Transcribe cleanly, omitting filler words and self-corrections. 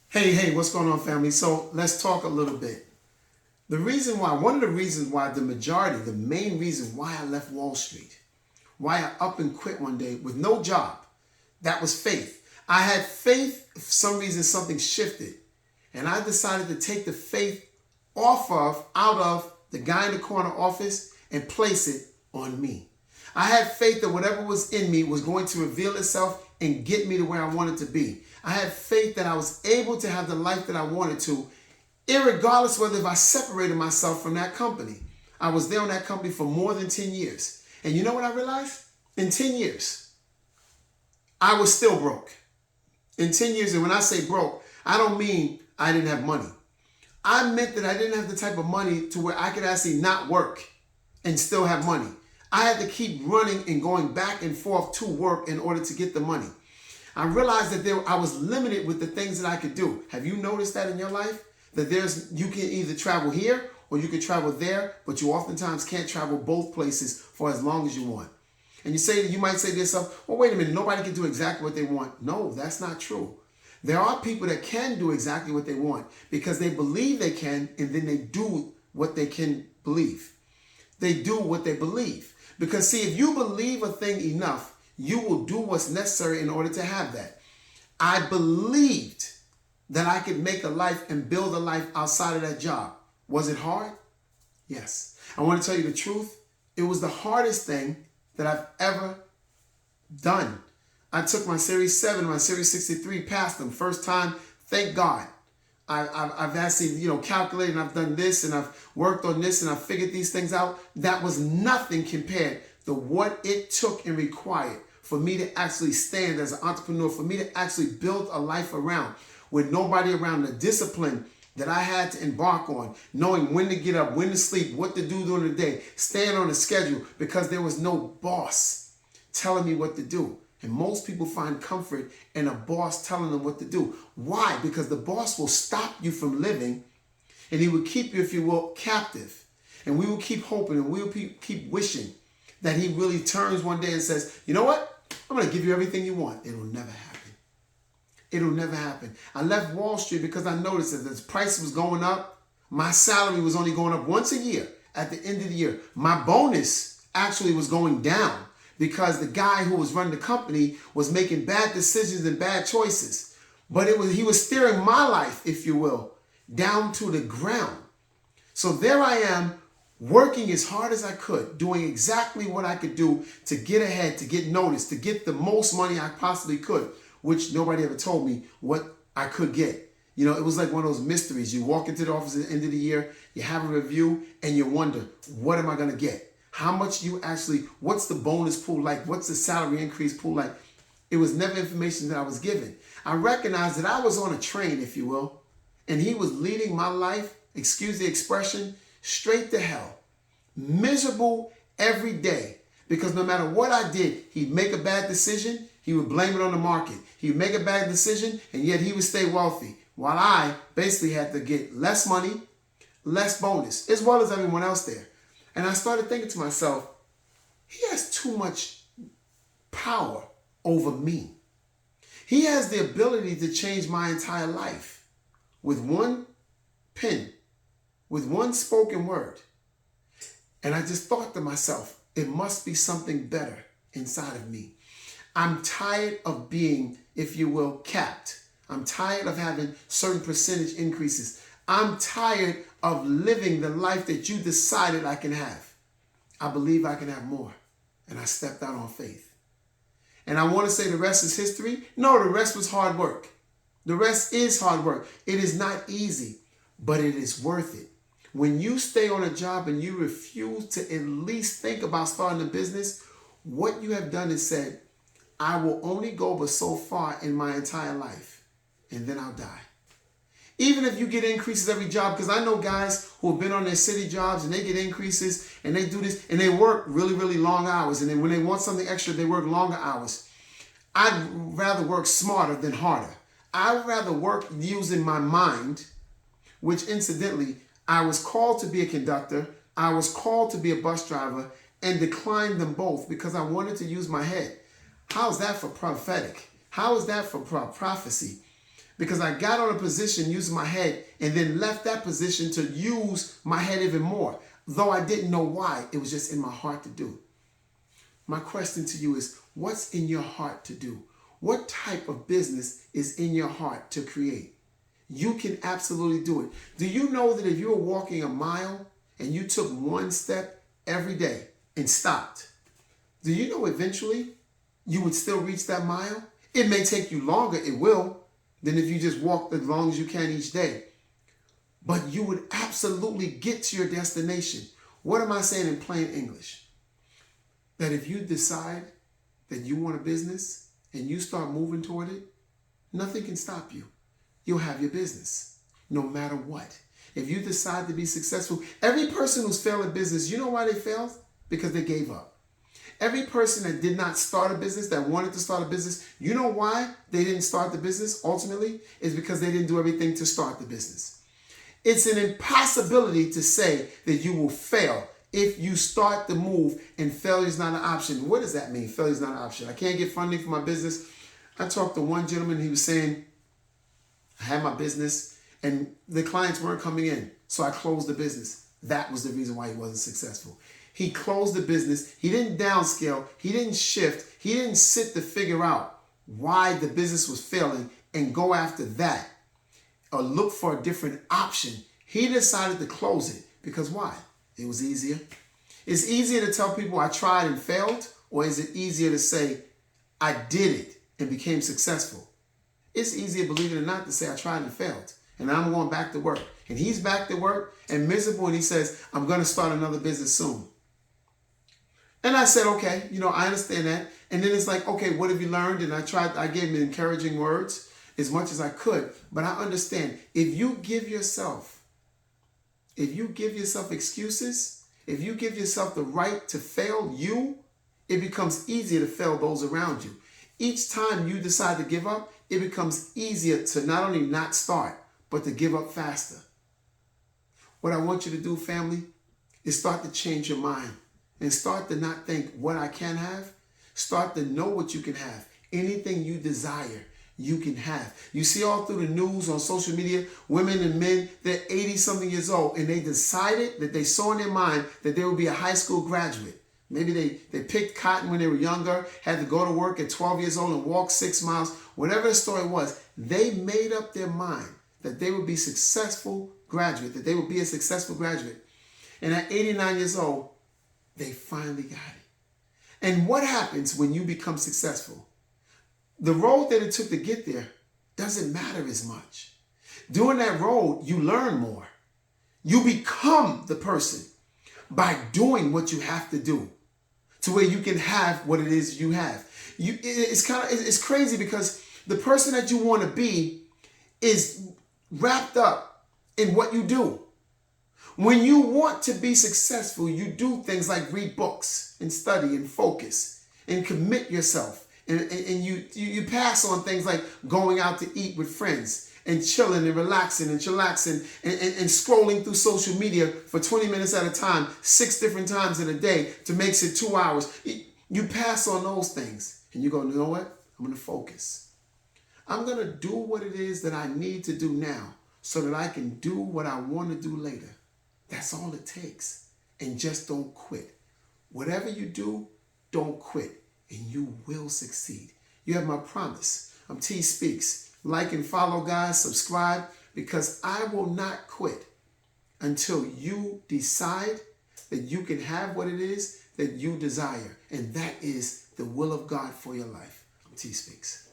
Hey, what's going on, family? So let's talk a little bit. One of the reasons why, the main reason why I left Wall Street, why I up and quit one day with no job, that was faith. I had faith. For some reason, something shifted, and I decided to take the faith out of the guy in the corner office and place it on me. I had faith that whatever was in me was going to reveal itself and get me to where I wanted to be. I had faith that I was able to have the life that I wanted to, irregardless whether if I separated myself from that company. I was there on that company for more than 10 years. And you know what I realized? In 10 years, I was still broke. In 10 years, and when I say broke, I don't mean I didn't have money. I meant that I didn't have the type of money to where I could actually not work and still have money. I had to keep running and going back and forth to work in order to get the money. I realized that I was limited with the things that I could do. Have you noticed that in your life? That you can either travel here or you can travel there, but you oftentimes can't travel both places for as long as you want. And you might say to yourself, well, wait a minute, nobody can do exactly what they want. No, that's not true. There are people that can do exactly what they want because they believe they can, and then they do what they can believe. They do what they believe. Because see, if you believe a thing enough, you will do what's necessary in order to have that. I believed that I could make a life and build a life outside of that job. Was it hard? Yes. I want to tell you the truth. It was the hardest thing that I've ever done. I took my Series 7, my Series 63, passed them. First time, thank God. I've actually, calculated, and I've done this, and I've worked on this, and I've figured these things out. That was nothing compared to what it took and required for me to actually stand as an entrepreneur, for me to actually build a life around with nobody around, the discipline that I had to embark on, knowing when to get up, when to sleep, what to do during the day, staying on a schedule because there was no boss telling me what to do. And most people find comfort in a boss telling them what to do. Why? Because the boss will stop you from living, and he will keep you, if you will, captive. And we will keep hoping, and we will keep wishing that he really turns one day and says, you know what? I'm going to give you everything you want. It'll never happen. It'll never happen. I left Wall Street because I noticed that the price was going up. My salary was only going up once a year at the end of the year. My bonus actually was going down because the guy who was running the company was making bad decisions and bad choices. But he was steering my life, if you will, down to the ground. So there I am, working as hard as I could, doing exactly what I could do to get ahead, to get noticed, to get the most money I possibly could, which nobody ever told me what I could get. It was like one of those mysteries. You walk into the office at the end of the year, you have a review, and you wonder, what am I going to get? How much what's the bonus pool like? What's the salary increase pool like? It was never information that I was given. I recognized that I was on a train, if you will, and he was leading my life, excuse the expression, straight to hell. Miserable every day. Because no matter what I did, he'd make a bad decision, he would blame it on the market. He would make a bad decision, and yet he would stay wealthy. While I basically had to get less money, less bonus, as well as everyone else there. And I started thinking to myself, he has too much power over me. He has the ability to change my entire life with one pen, with one spoken word. And I just thought to myself, it must be something better inside of me. I'm tired of being, if you will, capped. I'm tired of having certain percentage increases. I'm tired of living the life that you decided I can have. I believe I can have more. And I stepped out on faith. And I want to say the rest is history. No, the rest was hard work. The rest is hard work. It is not easy, but it is worth it. When you stay on a job and you refuse to at least think about starting a business, what you have done is said, I will only go but so far in my entire life, and then I'll die. Even if you get increases every job, because I know guys who have been on their city jobs and they get increases and they do this and they work really, really long hours. And then when they want something extra, they work longer hours. I'd rather work smarter than harder. I'd rather work using my mind, which incidentally, I was called to be a conductor. I was called to be a bus driver and declined them both because I wanted to use my head. How is that for prophetic? How is that for prophecy? because I got on a position using my head and then left that position to use my head even more. Though I didn't know why, it was just in my heart to do. My question to you is, what's in your heart to do? What type of business is in your heart to create? You can absolutely do it. Do you know that if you were walking a mile and you took one step every day and stopped, do you know eventually you would still reach that mile? It may take you longer, it will, than if you just walked as long as you can each day. But you would absolutely get to your destination. What am I saying in plain English? That if you decide that you want a business and you start moving toward it, nothing can stop you. You'll have your business, no matter what. If you decide to be successful, every person who's failed in business, you know why they failed? Because they gave up. Every person that did not start a business, that wanted to start a business, you know why they didn't start the business ultimately? Is because they didn't do everything to start the business. It's an impossibility to say that you will fail if you start the move and failure is not an option. What does that mean? Failure is not an option. I can't get funding for my business. I talked to one gentleman, he was saying, I had my business and the clients weren't coming in, so I closed the business. That was the reason why he wasn't successful. He closed the business. He didn't downscale. He didn't shift. He didn't sit to figure out why the business was failing and go after that or look for a different option. He decided to close it because why? It was easier. It's easier to tell people I tried and failed, or is it easier to say I did it and became successful? It's easier, believe it or not, to say I tried and failed and I'm going back to work. And he's back to work and miserable and he says, I'm going to start another business soon. And I said, okay, I understand that. And then it's like, okay, what have you learned? And I gave him encouraging words as much as I could. But I understand, if you give yourself excuses, if you give yourself the right to fail it becomes easier to fail those around you. Each time you decide to give up, it becomes easier to not only not start, but to give up faster. What I want you to do, family, is start to change your mind and start to not think what I can have. Start to know what you can have. Anything you desire, you can have. You see all through the news on social media, women and men, they're 80-something years old, and they decided that they saw in their mind that they would be a high school graduate. Maybe they picked cotton when they were younger, had to go to work at 12 years old and walk 6 miles. Whatever the story was, they made up their mind that they would be successful graduate, that they would be a successful graduate. And at 89 years old, they finally got it. And what happens when you become successful? The road that it took to get there doesn't matter as much. During that road, you learn more. You become the person by doing what you have to do to where you can have what it is you have. It's crazy because the person that you want to be is wrapped up in what you do. When you want to be successful, you do things like read books and study and focus and commit yourself. And you pass on things like going out to eat with friends and chilling and relaxing and chillaxing and scrolling through social media for 20 minutes at a time, 6 different times in a day to make it 2 hours. You pass on those things and you go, you know what? I'm going to focus. I'm going to do what it is that I need to do now so that I can do what I want to do later. That's all it takes. And just don't quit. Whatever you do, don't quit. And you will succeed. You have my promise. I'm T Speaks. Like and follow, guys. Subscribe, because I will not quit until you decide that you can have what it is that you desire. And that is the will of God for your life. I'm T Speaks.